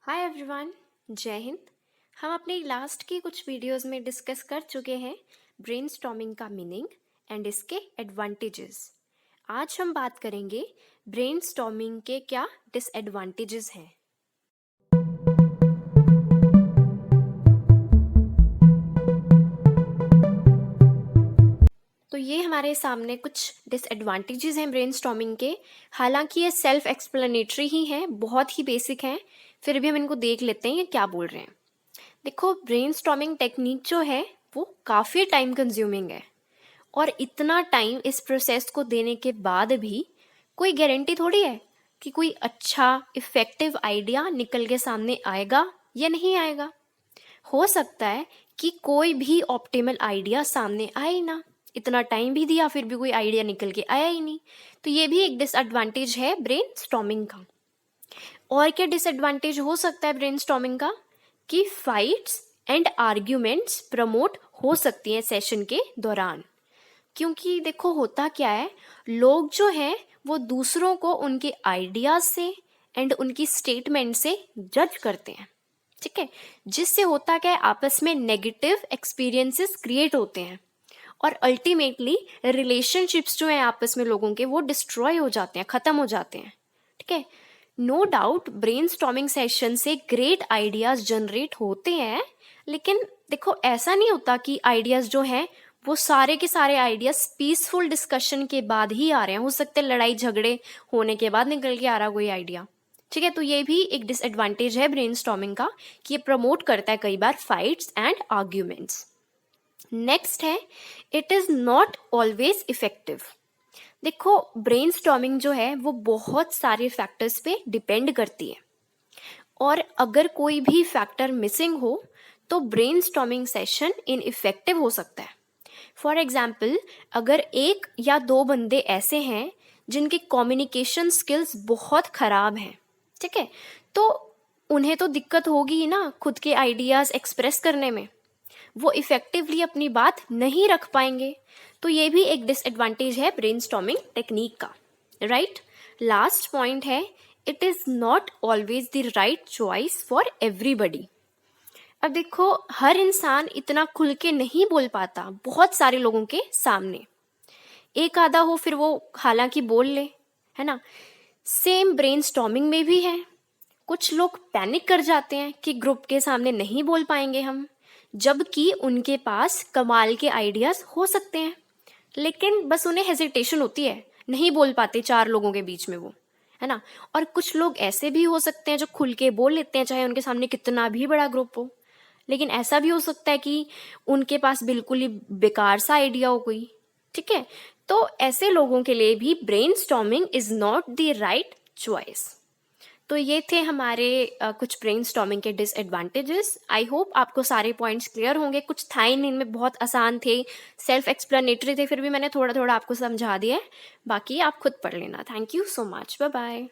Hi everyone, जय हिंद। हम अपने लास्ट की कुछ वीडियोस में डिस्कस कर चुके हैं ब्रेनस्टॉर्मिंग का मीनिंग एंड इसके एडवांटेजेस। आज हम बात करेंगे ब्रेनस्टॉर्मिंग के क्या डिसएडवांटेजेस हैं। तो ये हमारे सामने कुछ डिसएडवांटेजेस हैं ब्रेनस्टॉर्मिंग के। हालांकि ये सेल्फ एक्सप्लेनेटरी ही हैं, बहुत ही बेसिक हैं, फिर भी हम इनको देख लेते हैं ये क्या बोल रहे हैं। देखो, ब्रेनस्टॉर्मिंग टेक्निक जो है वो काफ़ी टाइम कंज्यूमिंग है, और इतना टाइम इस प्रोसेस को देने के बाद भी कोई गारंटी थोड़ी है कि कोई अच्छा इफ़ेक्टिव आइडिया निकल के सामने आएगा या नहीं आएगा। हो सकता है कि कोई भी ऑप्टिमल आइडिया सामने आए ही ना, इतना टाइम भी दिया फिर भी कोई आइडिया निकल के आया ही नहीं। तो ये भी एक डिसएडवांटेज है ब्रेनस्टॉर्मिंग का। और क्या डिसएडवांटेज हो सकता है ब्रेनस्टॉर्मिंग का? कि फाइट्स एंड आर्ग्यूमेंट्स प्रमोट हो सकती हैं सेशन के दौरान। क्योंकि देखो, होता क्या है, लोग जो हैं वो दूसरों को उनके आइडियाज से एंड उनकी स्टेटमेंट से जज करते हैं, ठीक है। जिससे होता क्या है, आपस में नेगेटिव एक्सपीरियंसेस क्रिएट होते हैं और अल्टीमेटली रिलेशनशिप्स जो हैं आपस में लोगों के, वो डिस्ट्रॉय हो जाते हैं, ख़त्म हो जाते हैं, ठीक है। नो डाउट ब्रेनस्टॉर्मिंग सेशन से ग्रेट आइडियाज जनरेट होते हैं, लेकिन देखो, ऐसा नहीं होता कि आइडियाज जो हैं वो सारे के सारे आइडियाज पीसफुल डिस्कशन के बाद ही आ रहे हैं। हो सकते हैं लड़ाई झगड़े होने के बाद निकल के आ रहा कोई आइडिया, ठीक है। तो ये भी एक डिसएडवांटेज है ब्रेनस्टॉर्मिंग का कि ये प्रमोट करता है कई बार फाइट्स एंड आर्ग्यूमेंट्स। नेक्स्ट है, it is not always effective. देखो, ब्रेनस्टॉर्मिंग जो है वो बहुत सारे फैक्टर्स पे डिपेंड करती है, और अगर कोई भी फैक्टर मिसिंग हो तो ब्रेनस्टॉर्मिंग सेशन इनइफेक्टिव हो सकता है। फॉर एग्जाम्पल, अगर एक या दो बंदे ऐसे हैं जिनके कम्युनिकेशन स्किल्स बहुत ख़राब हैं, ठीक है, तो उन्हें तो दिक्कत होगी ही ना खुद के आइडियाज़ एक्सप्रेस करने में, वो इफ़ेक्टिवली अपनी बात नहीं रख पाएंगे। तो ये भी एक डिसएडवांटेज है ब्रेनस्टॉर्मिंग टेक्निक का, राइट। लास्ट पॉइंट है, it is not always the right choice for everybody. अब देखो, हर इंसान इतना खुल के नहीं बोल पाता बहुत सारे लोगों के सामने। एक आधा हो फिर वो हालांकि बोल ले, है ना। सेम ब्रेनस्टॉर्मिंग में भी है, कुछ लोग पैनिक कर जाते हैं कि ग्रुप के सामने नहीं बोल पाएंगे हम, जबकि उनके पास कमाल के आइडियाज हो सकते हैं, लेकिन बस उन्हें हेजिटेशन होती है, नहीं बोल पाते चार लोगों के बीच में वो, है ना। और कुछ लोग ऐसे भी हो सकते हैं जो खुल के बोल लेते हैं चाहे उनके सामने कितना भी बड़ा ग्रुप हो, लेकिन ऐसा भी हो सकता है कि उनके पास बिल्कुल ही बेकार सा आइडिया हो कोई, ठीक है। तो ऐसे लोगों के लिए भी brainstorming is not the right choice. तो ये थे हमारे कुछ ब्रेनस्टॉर्मिंग के डिसएडवांटेजेस। आई होप आपको सारे पॉइंट्स क्लियर होंगे। कुछ था ही नहीं, इनमें बहुत आसान थे, सेल्फ एक्सप्लेनेटरी थे, फिर भी मैंने थोड़ा थोड़ा आपको समझा दिया है। बाकी आप खुद पढ़ लेना। Thank you so much, bye bye.